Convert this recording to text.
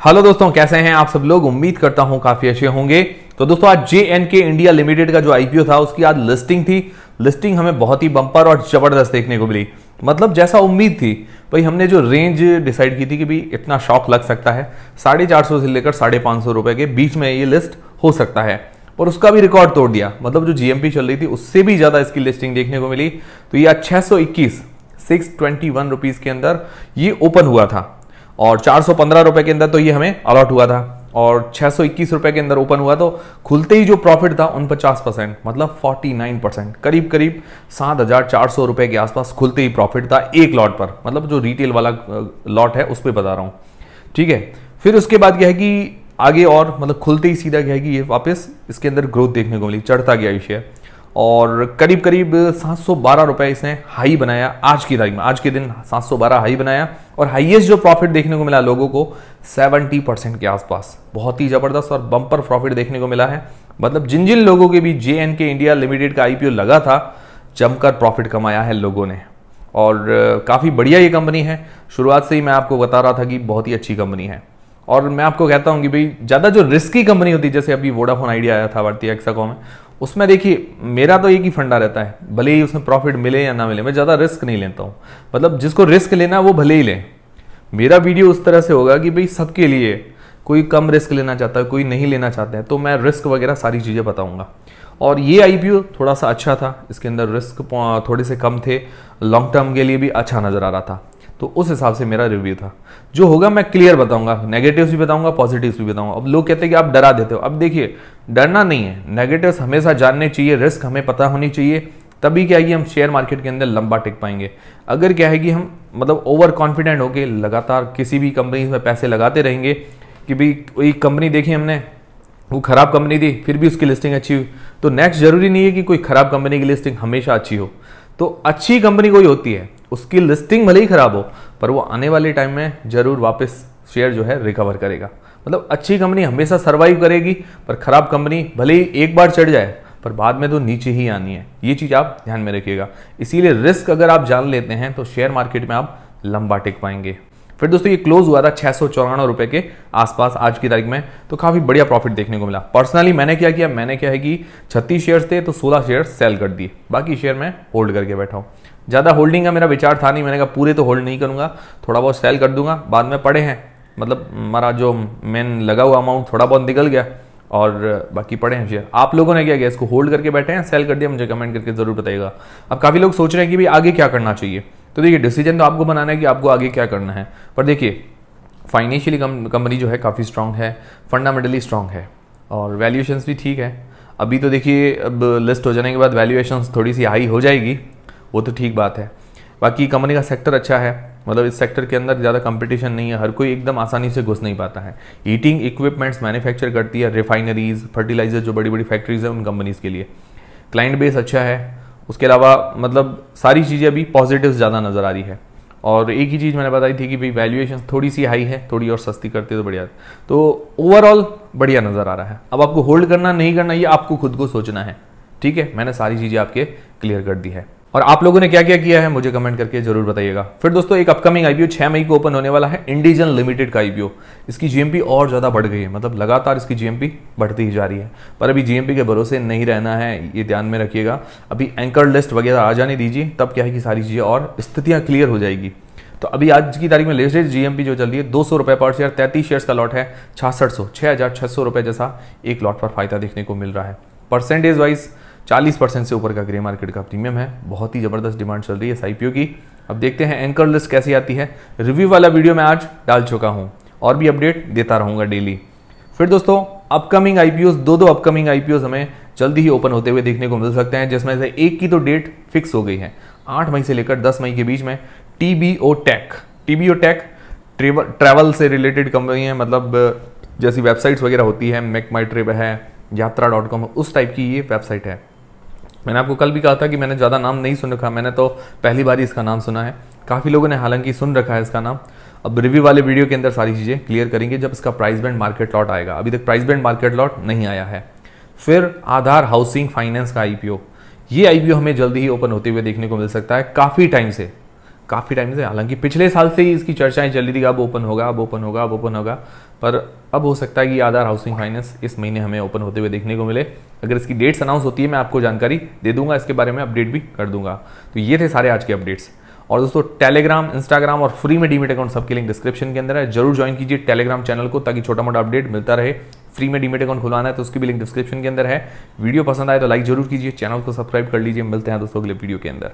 Hello दोस्तों, कैसे हैं आप सब लोग। उम्मीद करता हूं काफी अच्छे होंगे। तो दोस्तों आज JNK इंडिया लिमिटेड का जो IPO था उसकी आज लिस्टिंग थी। लिस्टिंग हमें बहुत ही बम्पर और जबरदस्त देखने को मिली, मतलब जैसा उम्मीद थी। भाई हमने जो रेंज डिसाइड की थी कि भाई इतना शॉक लग सकता है, 450 से लेकर 550 रुपए के बीच में ये लिस्ट हो सकता है, और उसका भी रिकॉर्ड तोड़ दिया। मतलब जो GMP चल रही थी उससे भी ज्यादा इसकी लिस्टिंग देखने को मिली। तो ये 621 रुपीज के अंदर ये ओपन हुआ था, और 415 रुपए के अंदर तो ये हमें अलॉट हुआ था, और 621 रुपए के अंदर ओपन हुआ। तो खुलते ही जो प्रॉफिट था 49%, मतलब 49%, करीब करीब 7,400 रुपए के आसपास खुलते ही प्रॉफिट था एक लॉट पर। मतलब जो रिटेल वाला लॉट है उस पर बता रहा हूं, ठीक है। फिर उसके बाद क्या है कि आगे और मतलब खुलते ही सीधा क्या है कि ये वापस इसके अंदर ग्रोथ देखने को मिली, चढ़ता गया ये शेयर, और करीब करीब 712 रुपए इसने हाई बनाया आज की तारीख में। आज के दिन 712 हाई बनाया, और हाईएस्ट जो प्रॉफिट देखने को मिला लोगों को 70% के आसपास। बहुत ही जबरदस्त और बम्पर प्रॉफिट देखने को मिला है। मतलब जिन जिन लोगों के भी JNK इंडिया लिमिटेड का IPO लगा था, जमकर प्रॉफिट कमाया है लोगों ने, और काफी बढ़िया ये कंपनी है। शुरुआत से ही मैं आपको बता रहा था कि बहुत ही अच्छी कंपनी है, और मैं आपको कहता हूं कि भाई ज्यादा जो रिस्की कंपनी होती है, जैसे अभी वोडाफोन आइडिया आया था भारतीय एक्साकॉम में, उसमें देखिए मेरा तो एक ही फंडा रहता है, भले ही उसमें प्रॉफिट मिले या ना मिले, मैं ज्यादा रिस्क नहीं लेता हूं। मतलब जिसको रिस्क लेना वो भले ही ले। मेरा वीडियो उस तरह से होगा कि भाई सबके लिए, कोई कम रिस्क लेना चाहता है, कोई नहीं लेना चाहता है, तो मैं रिस्क वगैरह सारी चीजें बताऊंगा। और ये IPO थोड़ा सा अच्छा था, इसके अंदर रिस्क थोड़े से कम थे, लॉन्ग टर्म के लिए भी अच्छा नजर आ रहा था। तो उस हिसाब से मेरा रिव्यू था। जो होगा मैं क्लियर बताऊंगा, नेगेटिव्स भी बताऊंगा, पॉजिटिव्स भी बताऊंगा। अब लोग कहते हैं कि आप डरा देते हो। अब देखिए, डरना नहीं है, नेगेटिव्स हमेशा जानने चाहिए, रिस्क हमें पता होनी चाहिए, तभी क्या है कि हम शेयर मार्केट के अंदर लंबा टिक पाएंगे। अगर क्या है कि हम मतलब ओवर कॉन्फिडेंट होकर लगातार किसी भी कंपनी में पैसे लगाते रहेंगे कि भाई कोई कंपनी देखी हमने, वो खराब कंपनी थी, फिर भी उसकी लिस्टिंग अच्छी हुई, तो नेक्स्ट जरूरी नहीं है कि कोई खराब कंपनी की लिस्टिंग हमेशा अच्छी हो। तो अच्छी कंपनी कोई होती है, उसकी लिस्टिंग भले ही खराब हो, पर वो आने वाले टाइम में जरूर वापस शेयर जो है रिकवर करेगा। मतलब अच्छी कंपनी हमेशा सर्वाइव करेगी, पर खराब कंपनी भले ही एक बार चढ़ जाए, पर बाद में तो नीचे ही आनी है। ये चीज आप ध्यान में रखिएगा। इसीलिए रिस्क अगर आप जान लेते हैं तो शेयर मार्केट में आप लंबा टिक पाएंगे। फिर दोस्तों ये क्लोज हुआ था 694 रुपए के आसपास आज की तारीख में, तो काफी बढ़िया प्रॉफिट देखने को मिला। पर्सनली मैंने क्या किया, मैंने क्या है कि 36 शेयर्स थे तो 16 शेयर सेल कर दिए, बाकी शेयर मैं होल्ड करके बैठा हूं। ज्यादा होल्डिंग का मेरा विचार था नहीं, मैंने कहा पूरे तो होल्ड नहीं करूंगा, थोड़ा बहुत सेल कर दूंगा, बाद में पड़े हैं। मतलब हमारा जो मेन लगा हुआ अमाउंट थोड़ा बहुत निकल गया, और बाकी पड़े हैं शेयर। आप लोगों ने क्या किया, इसको होल्ड करके बैठे हैं, सेल कर दिया, मुझे कमेंट करके जरूर बताइएगा। अब काफी लोग सोच रहे हैं कि भाई आगे क्या करना चाहिए। तो देखिए, डिसीजन तो आपको बनाना है कि आपको आगे क्या करना है। पर देखिए, फाइनेंशियली कंपनी जो है काफ़ी स्ट्रांग है, फंडामेंटली स्ट्रांग है, और वैल्यूएशंस भी ठीक है। अभी तो देखिए, अब लिस्ट हो जाने के बाद वैल्यूएशंस थोड़ी सी हाई हो जाएगी, वो तो ठीक बात है। बाकी कंपनी का सेक्टर अच्छा है, मतलब इस सेक्टर के अंदर ज़्यादा कंपटीशन नहीं है, हर कोई एकदम आसानी से घुस नहीं पाता है। हीटिंग इक्विपमेंट्स मैन्युफैक्चर करती है, रिफाइनरीज, फर्टिलाइजर, जो बड़ी बड़ी फैक्ट्रीज है उन कंपनीज के लिए। क्लाइंट बेस अच्छा है, उसके अलावा मतलब सारी चीज़ें अभी पॉजिटिव ज़्यादा नज़र आ रही है। और एक ही चीज़ मैंने बताई थी कि भाई वैल्यूएशन थोड़ी सी हाई है, थोड़ी और सस्ती करते तो बढ़िया। तो ओवरऑल बढ़िया नज़र आ रहा है। अब आपको होल्ड करना नहीं करना ये आपको खुद को सोचना है, ठीक है। मैंने सारी चीज़ें आपके क्लियर कर दी है, और आप लोगों ने क्या क्या किया है मुझे कमेंट करके जरूर बताइएगा। फिर दोस्तों एक अपकमिंग IPO 6 मई को ओपन होने वाला है, इंडिजन लिमिटेड का IPO। इसकी GMP और ज़्यादा बढ़ गई है, मतलब लगातार इसकी GMP बढ़ती ही जा रही है। पर अभी GMP के भरोसे नहीं रहना है, ये ध्यान में रखिएगा। अभी एंकर लिस्ट वगैरह आ जाने दीजिए, तब क्या है कि सारी चीज़ें और स्थितियाँ क्लियर हो जाएगी। तो अभी आज की तारीख में लेटेस्ट GMP जो चल रही है 200 रुपये पर शेयर, 33 शेयर्स का लॉट है, 6,600 रुपये जैसा एक लॉट पर फायदा देखने को मिल रहा है। परसेंटेज वाइज 40% से ऊपर का ग्रे मार्केट का प्रीमियम है। बहुत ही जबरदस्त डिमांड चल रही है इस IPO की। अब देखते हैं एंकर लिस्ट कैसी आती है। रिव्यू वाला वीडियो मैं आज डाल चुका हूं, और भी अपडेट देता रहूंगा डेली। फिर दोस्तों अपकमिंग IPOs, दो अपकमिंग IPOs हमें जल्दी ही ओपन होते हुए देखने को मिल सकते हैं, जिसमें से एक की तो डेट फिक्स हो गई है, 8 मई से लेकर 10 मई के बीच में। TBO टेक ट्रैवल से रिलेटेड कंपनी है, मतलब जैसी वेबसाइट्स वगैरह होती है, मेक माई ट्रिप है, यात्रा.com, उस टाइप की ये वेबसाइट है। मैंने आपको कल भी कहा था कि मैंने ज़्यादा नाम नहीं सुन रखा, मैंने तो पहली बार ही इसका नाम सुना है। काफ़ी लोगों ने हालांकि सुन रखा है इसका नाम। अब रिव्यू वाले वीडियो के अंदर सारी चीज़ें क्लियर करेंगे जब इसका प्राइस बैंड मार्केट लॉट आएगा। अभी तक प्राइस बैंड मार्केट लॉट नहीं आया है। फिर आधार हाउसिंग फाइनेंस का IPO, ये IPO हमें जल्दी ही ओपन होते हुए देखने को मिल सकता है। काफ़ी टाइम से, हालांकि पिछले साल से ही इसकी चर्चाएं चल रही थी, अब ओपन होगा, अब ओपन होगा, अब ओपन होगा, पर अब हो सकता है कि आधार हाउसिंग फाइनेंस इस महीने हमें ओपन होते हुए देखने को मिले। अगर इसकी डेट्स अनाउंस होती है मैं आपको जानकारी दे दूंगा, इसके बारे में अपडेट भी कर दूंगा। तो ये थे सारे आज के अपडेट्स। और दोस्तों टेलीग्राम, इंस्टाग्राम और फ्री में डीमेट अकाउंट सबके लिंक डिस्क्रिप्शन के अंदर है, जरूर ज्वाइन कीजिए टेलीग्राम चैनल को ताकि छोटा मोटा अपडेट मिलता रहे। फ्री में डीमेट अकाउंट खुलवाना है तो उसकी भी लिंक डिस्क्रिप्शन के अंदर है। वीडियो पसंद आए तो लाइक जरूर कीजिए, चैनल को सब्सक्राइब कर लीजिए। मिलते हैं दोस्तों अगले वीडियो के अंदर।